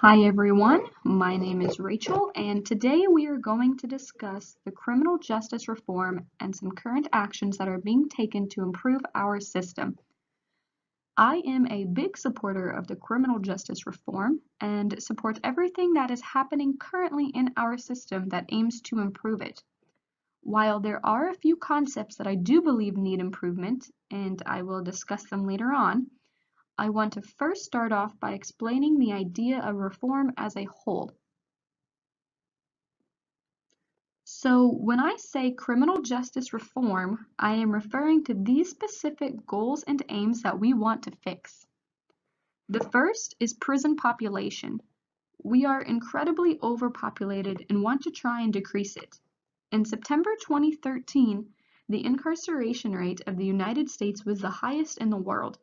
Hi everyone, my name is Rachel, and today we are going to discuss the criminal justice reform and some current actions that are being taken to improve our system. I am a big supporter of the criminal justice reform and support everything that is happening currently in our system that aims to improve it. While there are a few concepts that I do believe need improvement, and I will discuss them later on, I want to first start off by explaining the idea of reform as a whole. So when I say criminal justice reform, I am referring to these specific goals and aims that we want to fix. The first is prison population. We are incredibly overpopulated and want to try and decrease it. In September 2013, the incarceration rate of the United States was the highest in the world,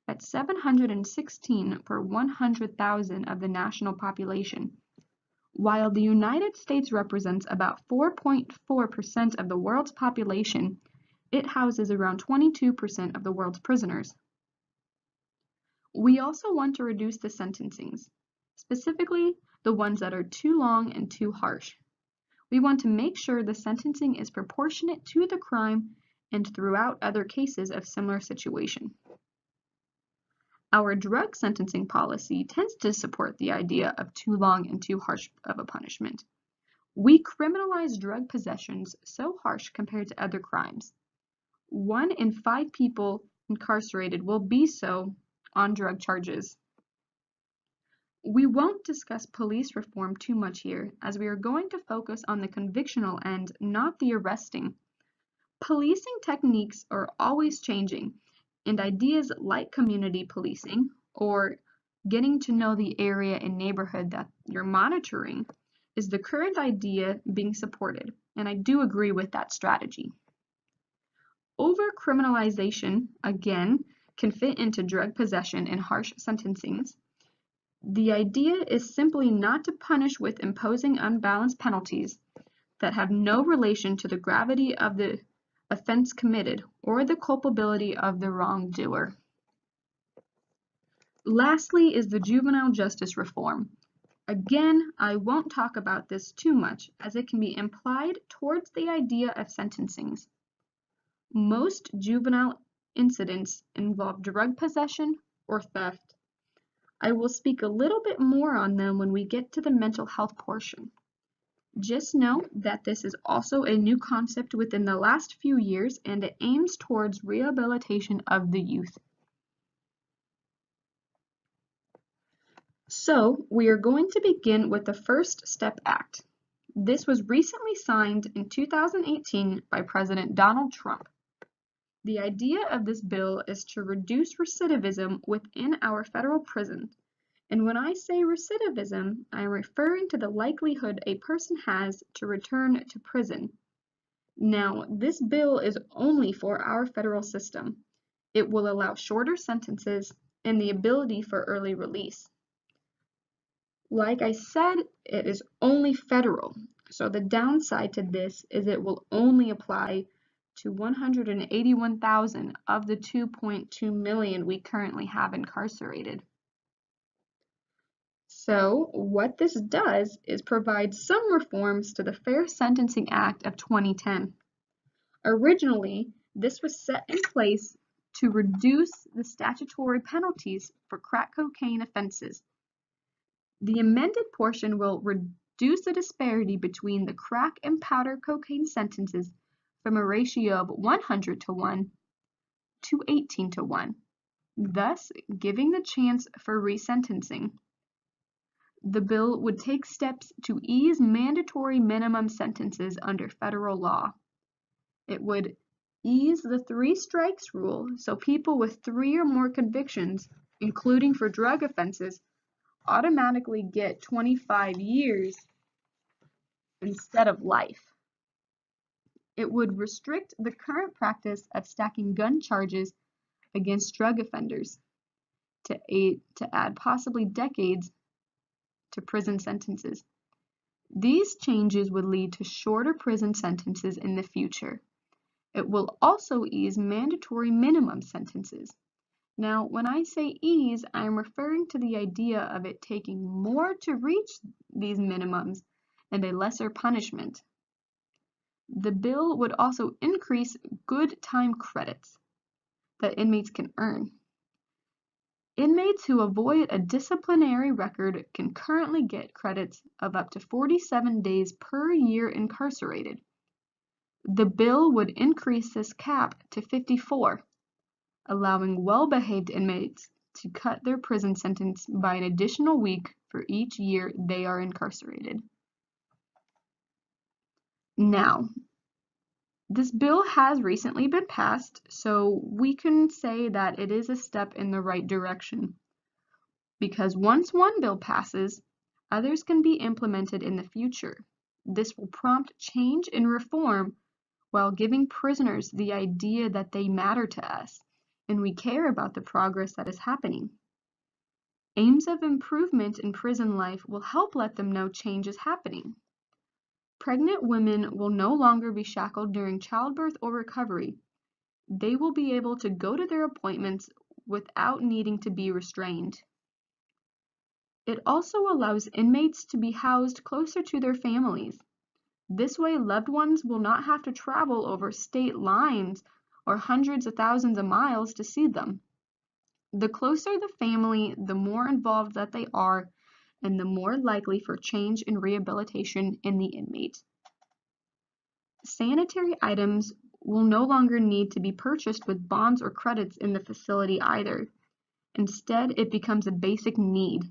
at 716 per 100,000 of the national population. While the United States represents about 4.4% of the world's population, it houses around 22% of the world's prisoners. We also want to reduce the sentencings, specifically the ones that are too long and too harsh. We want to make sure the sentencing is proportionate to the crime and throughout other cases of similar situation. Our drug sentencing policy tends to support the idea of too long and too harsh of a punishment. We criminalize drug possessions so harsh compared to other crimes. 1 in 5 people incarcerated will be so on drug charges. We won't discuss police reform too much here, as we are going to focus on the convictional end, not the arresting. Policing techniques are always changing, and ideas like community policing or getting to know the area and neighborhood that you're monitoring is the current idea being supported, and I do agree with that strategy. Overcriminalization, again, can fit into drug possession and harsh sentencings. The idea is simply not to punish with imposing unbalanced penalties that have no relation to the gravity of the offense committed or the culpability of the wrongdoer. Lastly is the juvenile justice reform. Again, I won't talk about this too much as it can be implied towards the idea of sentencings. Most juvenile incidents involve drug possession or theft. I will speak a little bit more on them when we get to the mental health portion. Just note that this is also a new concept within the last few years and it aims towards rehabilitation of the youth. So, we are going to begin with the First Step Act. This was recently signed in 2018 by President Donald Trump. The idea of this bill is to reduce recidivism within our federal prisons. And when I say recidivism, I am referring to the likelihood a person has to return to prison. Now, this bill is only for our federal system. It will allow shorter sentences and the ability for early release. Like I said, it is only federal. So the downside to this is it will only apply to 181,000 of the 2.2 million we currently have incarcerated. So what this does is provide some reforms to the Fair Sentencing Act of 2010. Originally, this was set in place to reduce the statutory penalties for crack cocaine offenses. The amended portion will reduce the disparity between the crack and powder cocaine sentences from a ratio of 100 to 1 to 18 to 1, thus giving the chance for resentencing. The bill would take steps to ease mandatory minimum sentences under federal law. It would ease the 3 strikes rule, so people with 3 or more convictions, including for drug offenses, automatically get 25 years instead of life. It would restrict the current practice of stacking gun charges against drug offenders to add possibly decades to prison sentences. These changes would lead to shorter prison sentences in the future. It will also ease mandatory minimum sentences. Now, when I say ease, I am referring to the idea of it taking more to reach these minimums and a lesser punishment. The bill would also increase good time credits that inmates can earn. Inmates who avoid a disciplinary record can currently get credits of up to 47 days per year incarcerated. The bill would increase this cap to 54, allowing well-behaved inmates to cut their prison sentence by an additional week for each year they are incarcerated. Now, this bill has recently been passed, so we can say that it is a step in the right direction. Because once one bill passes, others can be implemented in the future. This will prompt change and reform while giving prisoners the idea that they matter to us and we care about the progress that is happening. Aims of improvement in prison life will help let them know change is happening. Pregnant women will no longer be shackled during childbirth or recovery. They will be able to go to their appointments without needing to be restrained. It also allows inmates to be housed closer to their families. This way, loved ones will not have to travel over state lines or hundreds of thousands of miles to see them. The closer the family, the more involved that they are, and the more likely for change and rehabilitation in the inmate. Sanitary items will no longer need to be purchased with bonds or credits in the facility either. Instead, it becomes a basic need.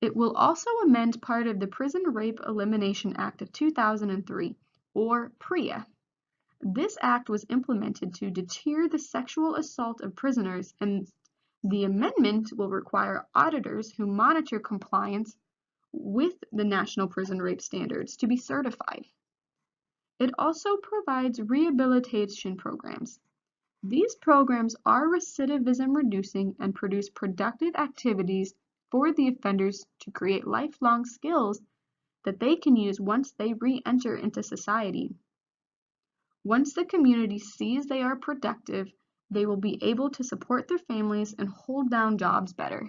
It will also amend part of the Prison Rape Elimination Act of 2003, or PREA. This act was implemented to deter the sexual assault of prisoners, and the amendment will require auditors who monitor compliance with the National Prison Rape Standards to be certified. It also provides rehabilitation programs. These programs are recidivism reducing and produce productive activities for the offenders to create lifelong skills that they can use once they re-enter into society. Once the community sees they are productive, they will be able to support their families and hold down jobs better.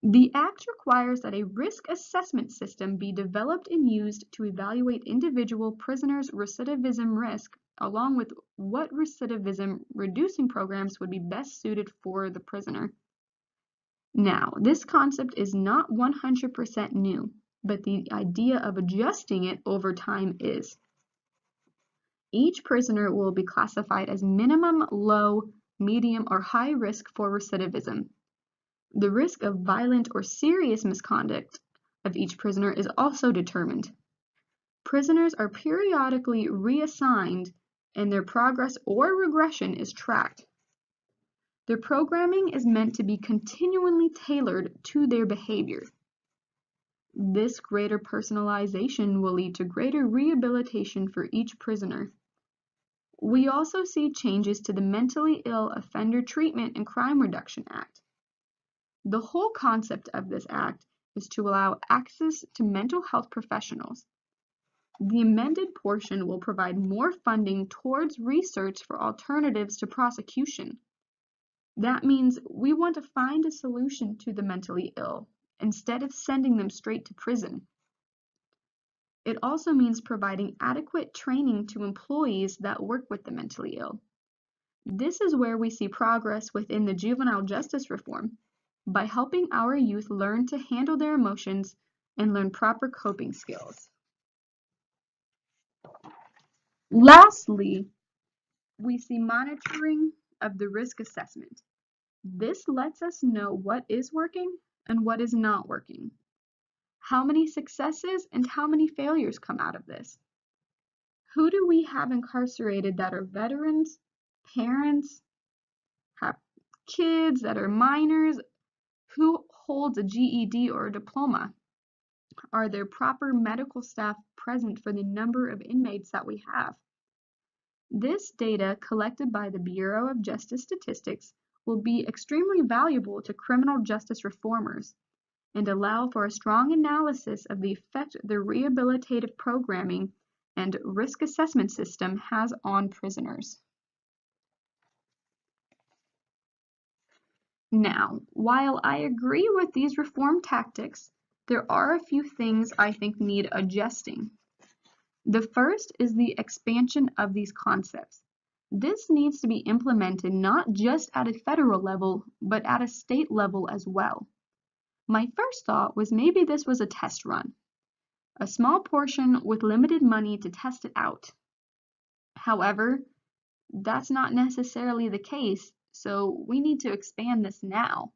The Act requires that a risk assessment system be developed and used to evaluate individual prisoners' recidivism risk, along with what recidivism reducing programs would be best suited for the prisoner. Now, this concept is not 100% new, but the idea of adjusting it over time is. Each prisoner will be classified as minimum, low, medium, or high risk for recidivism. The risk of violent or serious misconduct of each prisoner is also determined. Prisoners are periodically reassigned and their progress or regression is tracked. Their programming is meant to be continually tailored to their behavior. This greater personalization will lead to greater rehabilitation for each prisoner. We also see changes to the Mentally Ill Offender Treatment and Crime Reduction Act. The whole concept of this act is to allow access to mental health professionals. The amended portion will provide more funding towards research for alternatives to prosecution. That means we want to find a solution to the mentally ill instead of sending them straight to prison. It also means providing adequate training to employees that work with the mentally ill. This is where we see progress within the juvenile justice reform, by helping our youth learn to handle their emotions and learn proper coping skills. Lastly, we see monitoring of the risk assessment. This lets us know what is working and what is not working. How many successes and how many failures come out of this? Who do we have incarcerated that are veterans, parents, have kids that are minors? Who holds a GED or a diploma? Are there proper medical staff present for the number of inmates that we have? This data collected by the Bureau of Justice Statistics will be extremely valuable to criminal justice reformers and allow for a strong analysis of the effect the rehabilitative programming and risk assessment system has on prisoners. Now, while I agree with these reform tactics, there are a few things I think need adjusting. The first is the expansion of these concepts. This needs to be implemented not just at a federal level, but at a state level as well. My first thought was maybe this was a test run, a small portion with limited money to test it out. However, that's not necessarily the case, so we need to expand this now.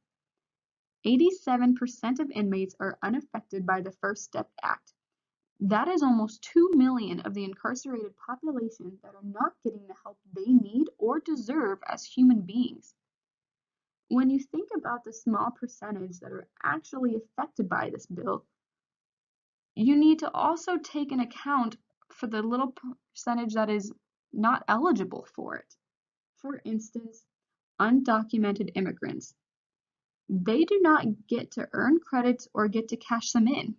87% of inmates are unaffected by the First Step Act. That is almost 2 million of the incarcerated population that are not getting the help they need or deserve as human beings. When you think about the small percentage that are actually affected by this bill, you need to also take an account for the little percentage that is not eligible for it. For instance, undocumented immigrants. They do not get to earn credits or get to cash them in.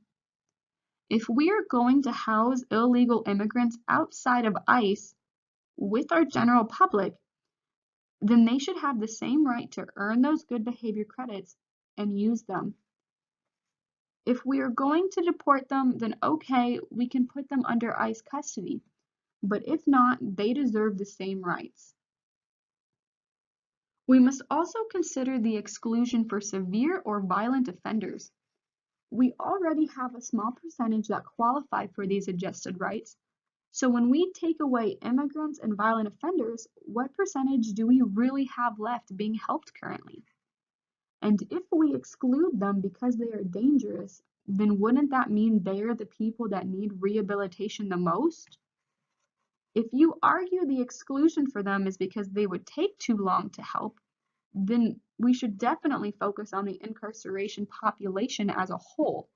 If we are going to house illegal immigrants outside of ICE with our general public, then they should have the same right to earn those good behavior credits and use them. If we are going to deport them, then okay, we can put them under ICE custody. But if not, they deserve the same rights. We must also consider the exclusion for severe or violent offenders. We already have a small percentage that qualify for these adjusted rights. So when we take away immigrants and violent offenders, what percentage do we really have left being helped currently? And if we exclude them because they are dangerous, then wouldn't that mean they're the people that need rehabilitation the most? If you argue the exclusion for them is because they would take too long to help, then we should definitely focus on the incarceration population as a whole,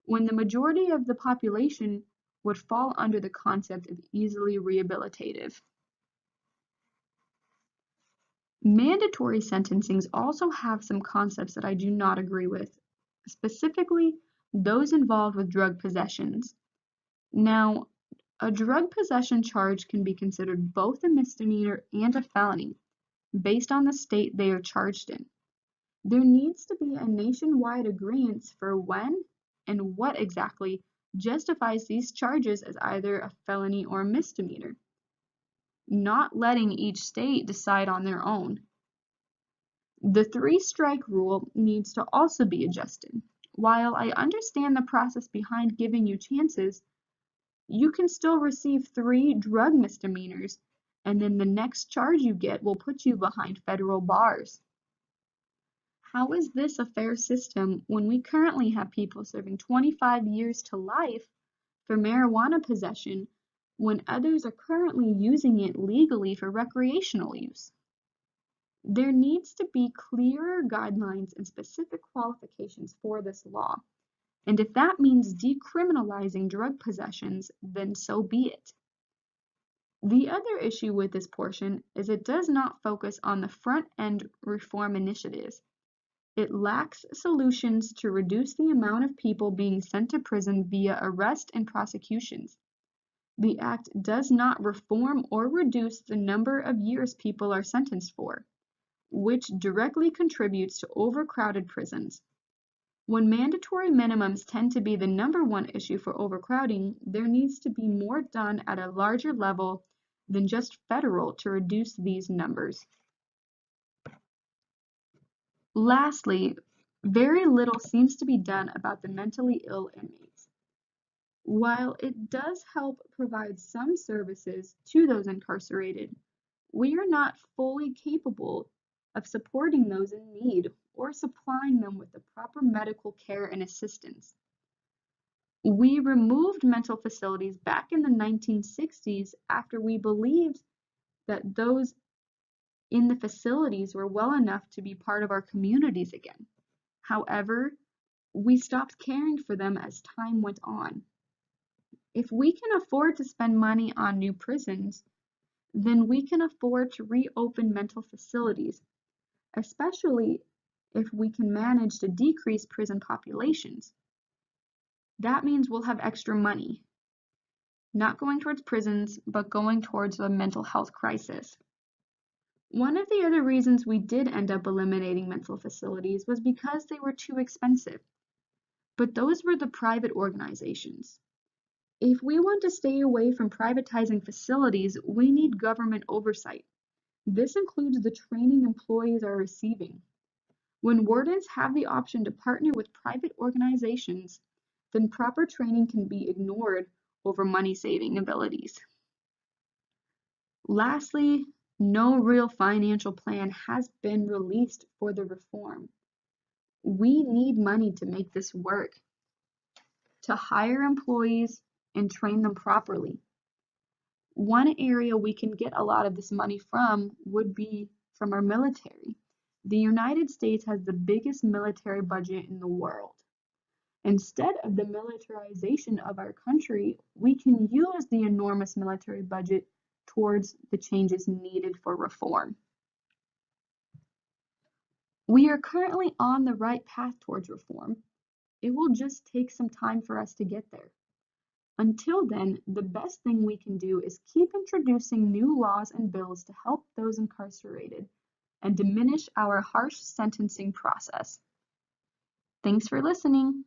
when the majority of the population would fall under the concept of easily rehabilitative. Mandatory sentencings also have some concepts that I do not agree with, specifically those involved with drug possessions. Now, a drug possession charge can be considered both a misdemeanor and a felony, based on the state they are charged in. There needs to be a nationwide agreement for when and what exactly justifies these charges as either a felony or a misdemeanor, not letting each state decide on their own. The three-strike rule needs to also be adjusted. While I understand the process behind giving you chances, you can still receive 3 drug misdemeanors, and then the next charge you get will put you behind federal bars. How is this a fair system when we currently have people serving 25 years to life for marijuana possession when others are currently using it legally for recreational use? There needs to be clearer guidelines and specific qualifications for this law, and if that means decriminalizing drug possessions, then so be it. The other issue with this portion is it does not focus on the front-end reform initiatives. It lacks solutions to reduce the amount of people being sent to prison via arrest and prosecutions. The act does not reform or reduce the number of years people are sentenced for, which directly contributes to overcrowded prisons. When mandatory minimums tend to be the #1 issue for overcrowding, there needs to be more done at a larger level than just federal to reduce these numbers. Lastly, very little seems to be done about the mentally ill inmates. While it does help provide some services to those incarcerated, we are not fully capable of supporting those in need or supplying them with the proper medical care and assistance. We removed mental facilities back in the 1960s after we believed that those in the facilities were well enough to be part of our communities again. However, we stopped caring for them as time went on. If we can afford to spend money on new prisons, then we can afford to reopen mental facilities, especially if we can manage to decrease prison populations. That means we'll have extra money, not going towards prisons, but going towards a mental health crisis. One of the other reasons we did end up eliminating mental facilities was because they were too expensive, but those were the private organizations. If we want to stay away from privatizing facilities, we need government oversight. This includes the training employees are receiving. When wardens have the option to partner with private organizations, then proper training can be ignored over money-saving abilities. Lastly, no real financial plan has been released for the reform. We need money to make this work, to hire employees and train them properly. One area we can get a lot of this money from would be from our military. The United States has the biggest military budget in the world. Instead of the militarization of our country, we can use the enormous military budget towards the changes needed for reform. We are currently on the right path towards reform. It will just take some time for us to get there. Until then, the best thing we can do is keep introducing new laws and bills to help those incarcerated and diminish our harsh sentencing process. Thanks for listening.